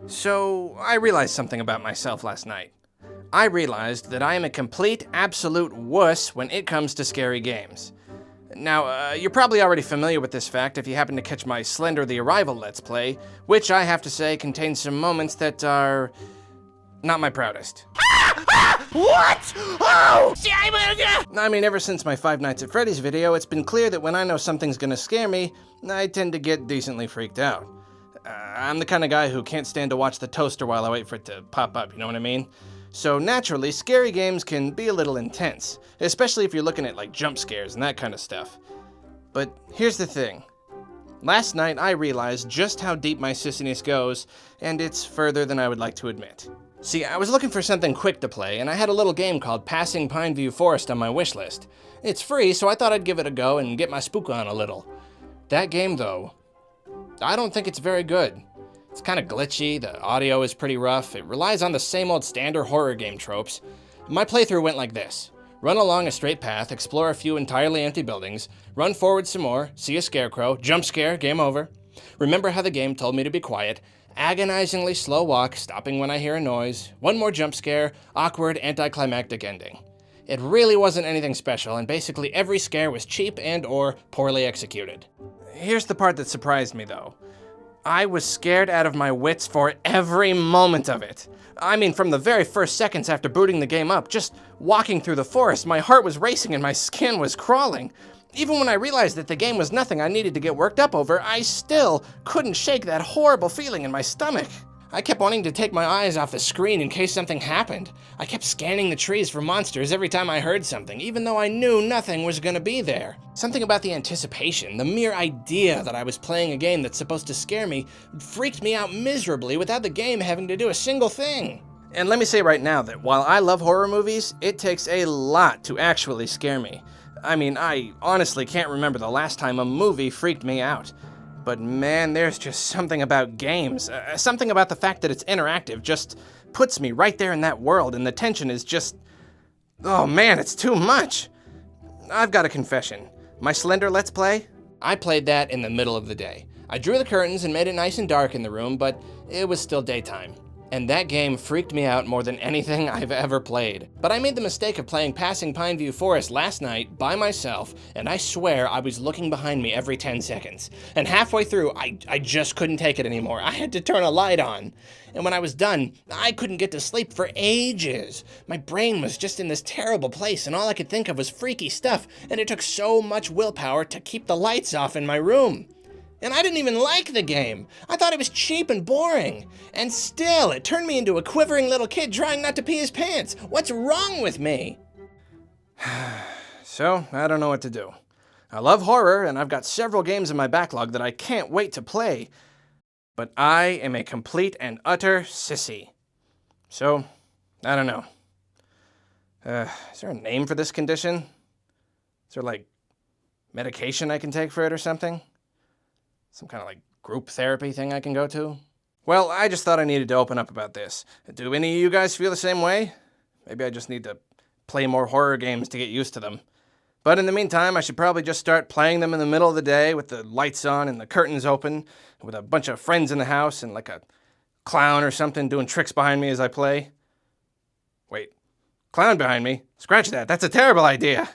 So, I realized something about myself last night. I realized that I am a complete, absolute wuss when it comes to scary games. Now, you're probably already familiar with this fact if you happen to catch my Slender the Arrival Let's Play, which I have to say contains some moments that are not my proudest. What? Oh! I mean, ever since my Five Nights at Freddy's video, it's been clear that when I know something's gonna scare me, I tend to get decently freaked out. I'm the kind of guy who can't stand to watch the toaster while I wait for it to pop up, you know what I mean? So naturally, scary games can be a little intense, especially if you're looking at like jump scares and that kind of stuff. But here's the thing. Last night I realized just how deep my sissiness goes, and it's further than I would like to admit. See, I was looking for something quick to play, and I had a little game called Passing Pineview Forest on my wish list. It's free, so I thought I'd give it a go and get my spook on a little. That game, though, I don't think it's very good. It's kind of glitchy, the audio is pretty rough, it relies on the same old standard horror game tropes. My playthrough went like this. Run along a straight path, explore a few entirely empty buildings, run forward some more, see a scarecrow, jump scare, game over. Remember how the game told me to be quiet, agonizingly slow walk, stopping when I hear a noise, one more jump scare, awkward, anticlimactic ending. It really wasn't anything special, and basically every scare was cheap and or poorly executed. Here's the part that surprised me though. I was scared out of my wits for every moment of it. I mean, from the very first seconds after booting the game up, just walking through the forest, my heart was racing and my skin was crawling. Even when I realized that the game was nothing I needed to get worked up over, I still couldn't shake that horrible feeling in my stomach. I kept wanting to take my eyes off the screen in case something happened. I kept scanning the trees for monsters every time I heard something, even though I knew nothing was gonna be there. Something about the anticipation, the mere idea that I was playing a game that's supposed to scare me, freaked me out miserably without the game having to do a single thing. And let me say right now that while I love horror movies, it takes a lot to actually scare me. I mean, I honestly can't remember the last time a movie freaked me out. But man, there's just something about games, something about the fact that it's interactive just puts me right there in that world, and the tension is just, oh man, it's too much. I've got a confession. My Slender Let's Play? I played that in the middle of the day. I drew the curtains and made it nice and dark in the room, but it was still daytime. And that game freaked me out more than anything I've ever played. But I made the mistake of playing Passing Pineview Forest last night by myself, and I swear I was looking behind me every 10 seconds. And halfway through, I just couldn't take it anymore. I had to turn a light on. And when I was done, I couldn't get to sleep for ages. My brain was just in this terrible place, and all I could think of was freaky stuff, and it took so much willpower to keep the lights off in my room. And I didn't even like the game. I thought it was cheap and boring. And still, it turned me into a quivering little kid trying not to pee his pants. What's wrong with me? So, I don't know what to do. I love horror, and I've got several games in my backlog that I can't wait to play. But I am a complete and utter sissy. So, I don't know. Is there a name for this condition? Is there, like, medication I can take for it or something? Some kind of like group therapy thing I can go to? Well, I just thought I needed to open up about this. Do any of you guys feel the same way? Maybe I just need to play more horror games to get used to them. But in the meantime, I should probably just start playing them in the middle of the day with the lights on and the curtains open, with a bunch of friends in the house and like a clown or something doing tricks behind me as I play. Wait, clown behind me? Scratch that, that's a terrible idea.